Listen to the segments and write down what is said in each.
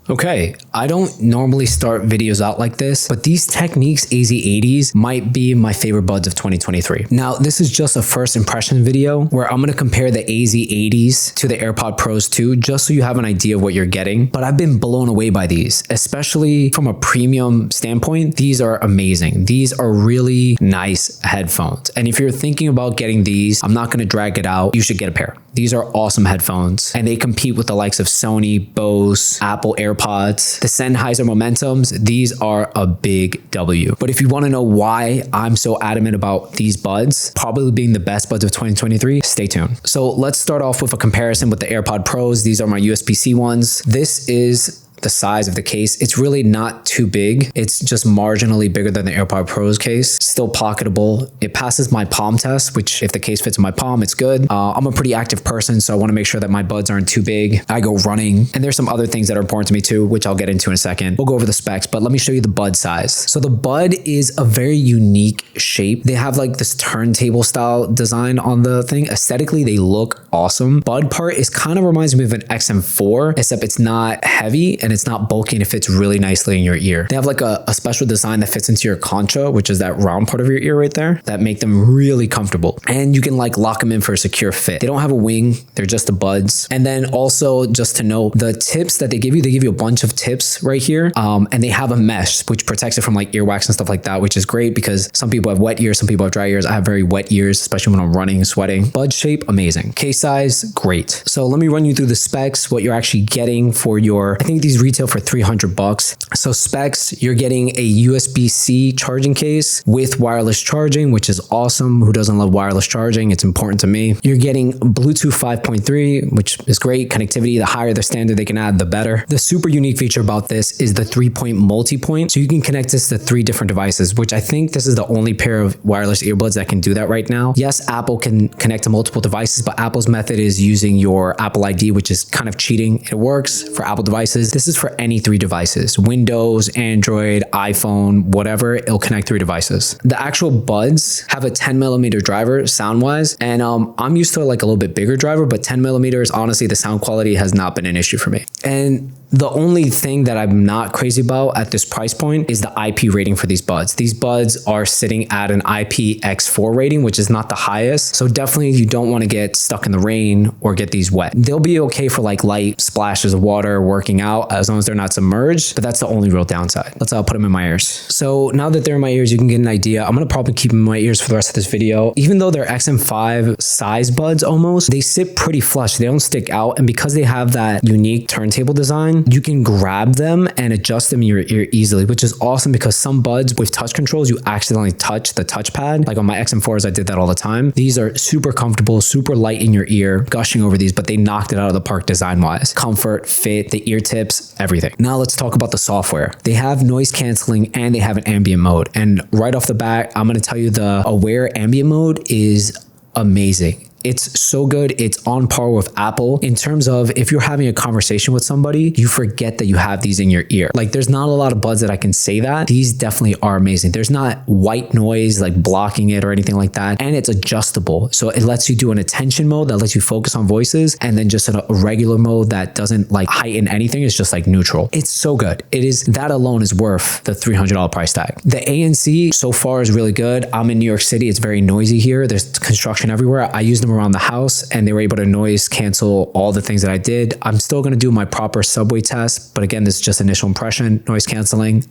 Okay, I don't normally start videos out like this, but these Technics AZ80s might be my favorite buds of 2023. Now, this is just a first impression video where I'm going to compare the AZ80s to the AirPods Pros 2, just so you have an idea of what you're getting. But I've been blown away by these, especially from a premium standpoint. These are amazing. These are really nice headphones. And if you're thinking about getting these, I'm not going to drag it out. You should get a pair. These are awesome headphones, and they compete with the likes of Sony, Bose, Apple AirPods, the Sennheiser Momentums. These are a big W. But if you want to know why I'm so adamant about these buds probably being the best buds of 2023, stay tuned. So let's start off with a comparison with the AirPods Pros. These are my USB-C ones. This is the size of the case. It's really not too big. It's just marginally bigger than the AirPods Pro's case. Still pocketable. It passes my palm test, which if the case fits in my palm, it's good. I'm a pretty active person, so I want to make sure that my buds aren't too big. I go running, and there's some other things that are important to me too, which I'll get into in a second. We'll go over the specs, but let me show you the bud size. So the bud is a very unique shape. They have like this turntable style design on the thing. Aesthetically, they look awesome. Bud part is kind of reminds me of an XM4, except it's not heavy and it's not bulky, and it fits really nicely in your ear. They have like a special design that fits into your concha, which is that round part of your ear right there, that make them really comfortable. And you can like lock them in for a secure fit. They don't have a wing. They're just the buds. And then also just to know the tips that they give you a bunch of tips right here. And they have a mesh, which protects it from like earwax and stuff like that, which is great because some people have wet ears, some people have dry ears. I have very wet ears, especially when I'm running and sweating. Bud shape, amazing. Case size, great. So let me run you through the specs, what you're actually getting for your, I think these retail for $300. So specs, you're getting a USB-C charging case with wireless charging, which is awesome. Who doesn't love wireless charging? It's important to me. You're getting Bluetooth 5.3, which is great connectivity. The higher the standard they can add, the better. The super unique feature about this is the 3-point multi-point. So you can connect this to 3 different devices, which I think this is the only pair of wireless earbuds that can do that right now. Yes, Apple can connect to multiple devices, but Apple's method is using your Apple ID, which is kind of cheating. It works for Apple devices. This is for any 3 devices: Windows, Android, iPhone, whatever. It'll connect 3 devices. The actual buds have a 10mm driver sound wise, and I'm used to like a little bit bigger driver, but 10mm, honestly, the sound quality has not been an issue for me. And the only thing that I'm not crazy about at this price point is the IP rating for these buds. These buds are sitting at an IPX4 rating, which is not the highest. So definitely you don't want to get stuck in the rain or get these wet. They'll be okay for like light splashes of water working out as long as they're not submerged, but that's the only real downside. Let's put them in my ears. So now that they're in my ears, you can get an idea. I'm going to probably keep them in my ears for the rest of this video. Even though they're XM5 size buds almost, they sit pretty flush. They don't stick out. And because they have that unique turntable design, you can grab them and adjust them in your ear easily, which is awesome because some buds with touch controls, you accidentally touch the touchpad. Like on my XM4s, I did that all the time. These are super comfortable, super light in your ear, gushing over these, but they knocked it out of the park design-wise. Comfort, fit, the ear tips, everything. Now let's talk about the software. They have noise canceling and they have an ambient mode. And right off the bat, I'm going to tell you the Aware ambient mode is amazing. It's so good. It's on par with Apple in terms of if you're having a conversation with somebody, you forget that you have these in your ear. Like there's not a lot of buds that I can say that. These definitely are amazing. There's not white noise like blocking it or anything like that. And it's adjustable. So it lets you do an attention mode that lets you focus on voices, and then just a regular mode that doesn't like heighten anything. It's just like neutral. It's so good. It is, that alone is worth the $300 price tag. The ANC so far is really good. I'm in New York City. It's very noisy here. There's construction everywhere. I use them around the house and they were able to noise cancel all the things that I did. I'm still going to do my proper subway test, but again, this is just initial impression. Noise canceling,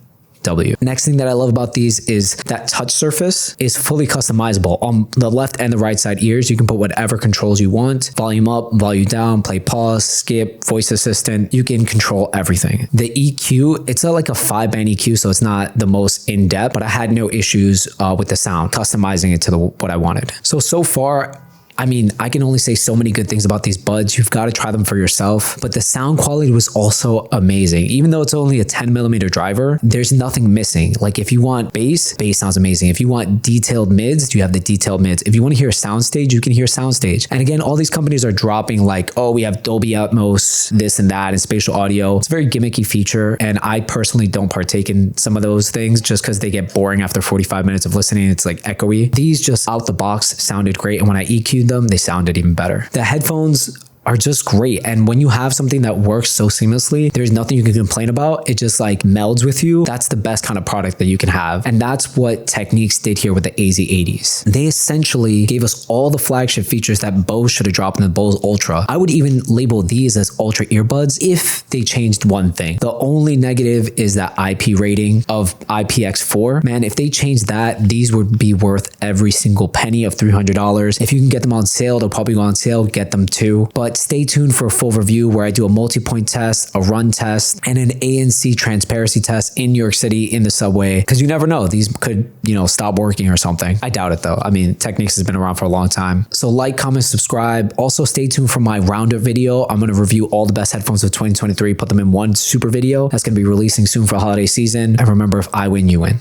W. Next thing that I love about these is that touch surface is fully customizable. On the left and the right side ears, you can put whatever controls you want. Volume up, volume down, play pause, skip, voice assistant. You can control everything. The EQ, it's like a 5-band EQ, so it's not the most in-depth, but I had no issues with the sound, customizing it to what I wanted. So far, I mean, I can only say so many good things about these buds. You've got to try them for yourself. But the sound quality was also amazing. Even though it's only a 10mm driver, there's nothing missing. Like if you want bass sounds amazing. If you want detailed mids, you have the detailed mids. If you want to hear a soundstage, you can hear soundstage. And again, all these companies are dropping like, oh, we have Dolby Atmos, this and that, and spatial audio. It's a very gimmicky feature. And I personally don't partake in some of those things just because they get boring after 45 minutes of listening. It's like echoey. These just out the box sounded great. And when I EQ'd them, they sounded even better. The headphones are just great. And when you have something that works so seamlessly, there's nothing you can complain about. It just like melds with you. That's the best kind of product that you can have. And that's what Technics did here with the AZ80s. They essentially gave us all the flagship features that Bose should have dropped in the Bose Ultra. I would even label these as Ultra earbuds if they changed one thing. The only negative is that IP rating of IPX4. Man, if they changed that, these would be worth every single penny of $300. If you can get them on sale, they'll probably go on sale, get them too. But stay tuned for a full review where I do a multi-point test, a run test, and an ANC transparency test in New York City in the subway. Because you never know, these could, stop working or something. I doubt it though. I mean, Technics has been around for a long time. So like, comment, subscribe. Also stay tuned for my roundup video. I'm going to review all the best headphones of 2023, put them in one super video that's going to be releasing soon for holiday season. And remember, if I win, you win.